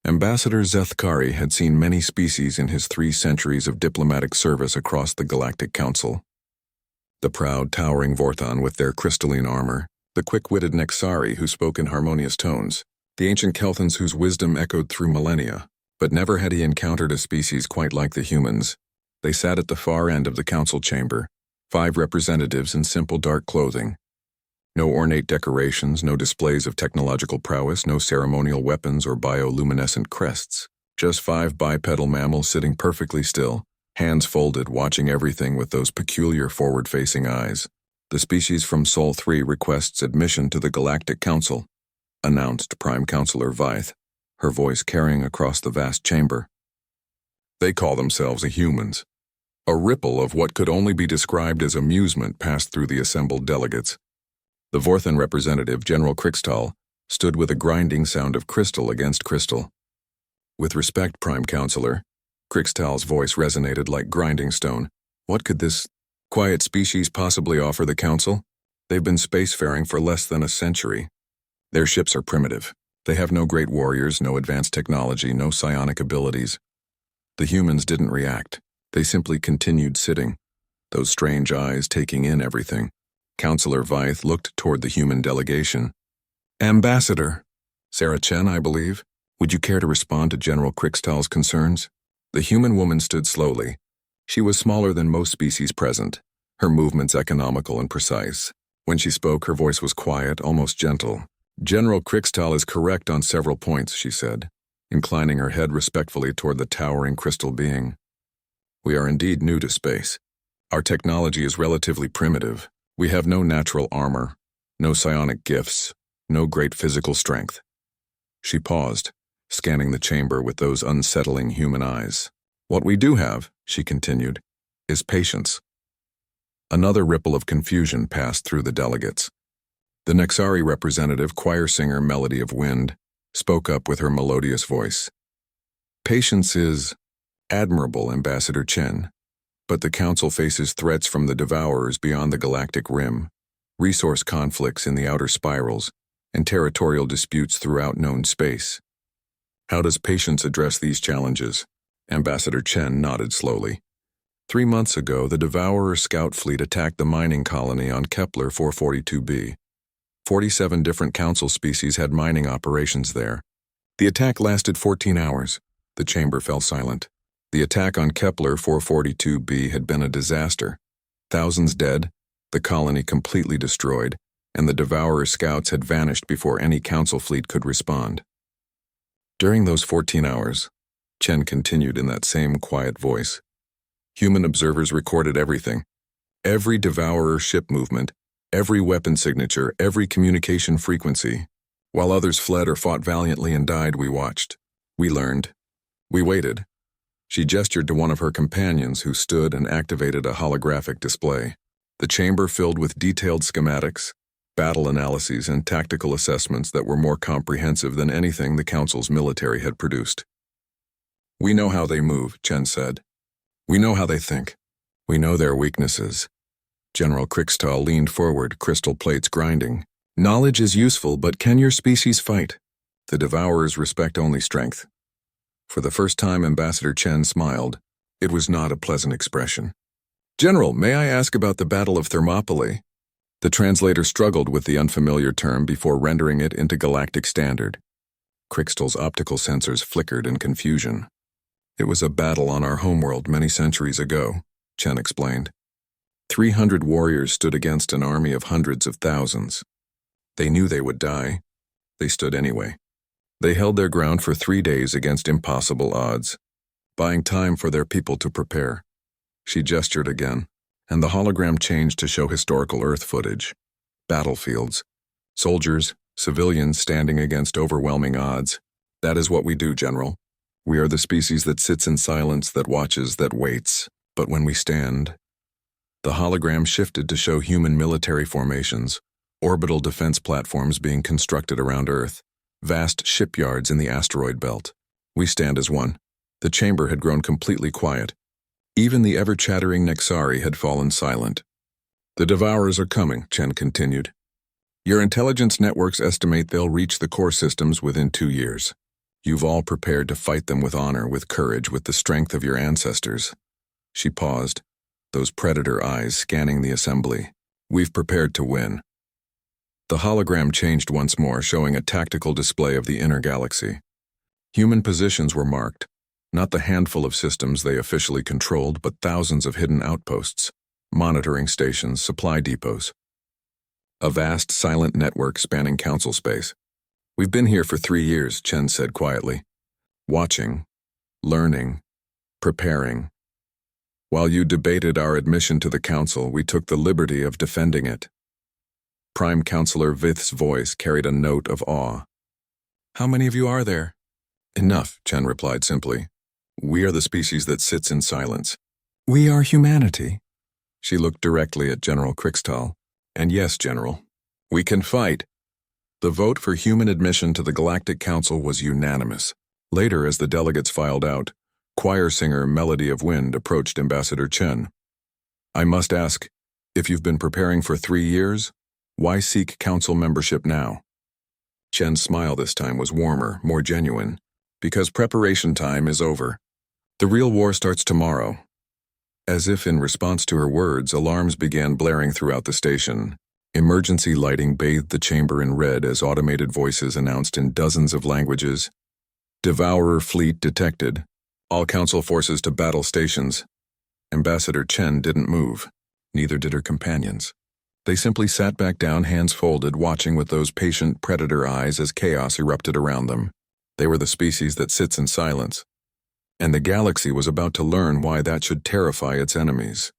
Ambassador Zethkari had seen many species in his 3 centuries of diplomatic service across the Galactic Council. The proud, towering Vorthon with their crystalline armor, the quick-witted Nexari who spoke in harmonious tones, the ancient Kelthans whose wisdom echoed through millennia, but never had he encountered a species quite like the humans. They sat at the far end of the council chamber, 5 representatives in simple dark clothing. No ornate decorations, no displays of technological prowess, no ceremonial weapons or bioluminescent crests. Just 5 bipedal mammals sitting perfectly still, hands folded, watching everything with those peculiar forward-facing eyes. The species from Sol 3 requests admission to the Galactic Council, announced Prime Counselor Vythe, her voice carrying across the vast chamber. They call themselves humans. A ripple of what could only be described as amusement passed through the assembled delegates. The Vorthon representative, General Krixtal, stood with a grinding sound of crystal against crystal. With respect, Prime Counselor, Krixtal's voice resonated like grinding stone. What could this quiet species possibly offer the Council? They've been spacefaring for less than a century. Their ships are primitive. They have no great warriors, no advanced technology, no psionic abilities. The humans didn't react. They simply continued sitting, those strange eyes taking in everything. Counselor Vythe looked toward the human delegation. Ambassador, Sarah Chen, I believe, would you care to respond to General Krixtal's concerns? The human woman stood slowly. She was smaller than most species present, her movements economical and precise. When she spoke, her voice was quiet, almost gentle. General Krixtal is correct on several points, she said, inclining her head respectfully toward the towering crystal being. We are indeed new to space. Our technology is relatively primitive. We have no natural armor, no psionic gifts, no great physical strength. She paused, scanning the chamber with those unsettling human eyes. What we do have, she continued, is patience. Another ripple of confusion passed through the delegates. The Nexari representative, choir singer Melody of Wind, spoke up with her melodious voice. Patience is admirable, Ambassador Chen, but the Council faces threats from the Devourers beyond the galactic rim, resource conflicts in the outer spirals, and territorial disputes throughout known space. How does patience address these challenges? Ambassador Chen nodded slowly. 3 months ago, the Devourer scout fleet attacked the mining colony on Kepler 442b. 47 different Council species had mining operations there. The attack lasted 14 hours. The chamber fell silent. The attack on Kepler 442b had been a disaster. Thousands dead, the colony completely destroyed, and the Devourer scouts had vanished before any Council fleet could respond. During those 14 hours, Chen continued in that same quiet voice. Human observers recorded everything. Every Devourer ship movement, every weapon signature, every communication frequency. While others fled or fought valiantly and died, we watched. We learned. We waited. She gestured to one of her companions who stood and activated a holographic display. The chamber filled with detailed schematics, battle analyses, and tactical assessments that were more comprehensive than anything the Council's military had produced. We know how they move, Chen said. We know how they think. We know their weaknesses. General Krixtal leaned forward, crystal plates grinding. Knowledge is useful, but can your species fight? The Devourers respect only strength. For the first time, Ambassador Chen smiled. It was not a pleasant expression. General, may I ask about the Battle of Thermopylae? The translator struggled with the unfamiliar term before rendering it into galactic standard. Krixtal's optical sensors flickered in confusion. It was a battle on our homeworld many centuries ago, Chen explained. 300 warriors stood against an army of hundreds of thousands. They knew they would die. They stood anyway. They held their ground for 3 days against impossible odds, buying time for their people to prepare. She gestured again, and the hologram changed to show historical Earth footage. Battlefields. Soldiers, civilians standing against overwhelming odds. That is what we do, General. We are the species that sits in silence, that watches, that waits. But when we stand... The hologram shifted to show human military formations, orbital defense platforms being constructed around Earth, vast shipyards in the asteroid belt. We stand as one. The chamber had grown completely quiet. Even the ever-chattering Nexari had fallen silent. The Devourers are coming, Chen continued. Your intelligence networks estimate they'll reach the core systems within 2 years. You've all prepared to fight them with honor, with courage, with the strength of your ancestors. She paused, those predator eyes scanning the assembly. We've prepared to win. The hologram changed once more, showing a tactical display of the inner galaxy. Human positions were marked, not the handful of systems they officially controlled, but thousands of hidden outposts, monitoring stations, supply depots. A vast, silent network spanning council space. We've been here for 3 years, Chen said quietly. Watching, learning, preparing. While you debated our admission to the council, we took the liberty of defending it. Prime Counselor Vith's voice carried a note of awe. How many of you are there? Enough, Chen replied simply. We are the species that sits in silence. We are humanity. She looked directly at General Krixtal. And yes, General, we can fight. The vote for human admission to the Galactic Council was unanimous. Later, as the delegates filed out, choir singer Melody of Wind approached Ambassador Chen. I must ask, if you've been preparing for 3 years, why seek council membership now? Chen's smile this time was warmer, more genuine. Because preparation time is over. The real war starts tomorrow. As if in response to her words, alarms began blaring throughout the station. Emergency lighting bathed the chamber in red as automated voices announced in dozens of languages. Devourer fleet detected. All council forces to battle stations. Ambassador Chen didn't move. Neither did her companions. They simply sat back down, hands folded, watching with those patient predator eyes as chaos erupted around them. They were the species that sits in silence. And the galaxy was about to learn why that should terrify its enemies.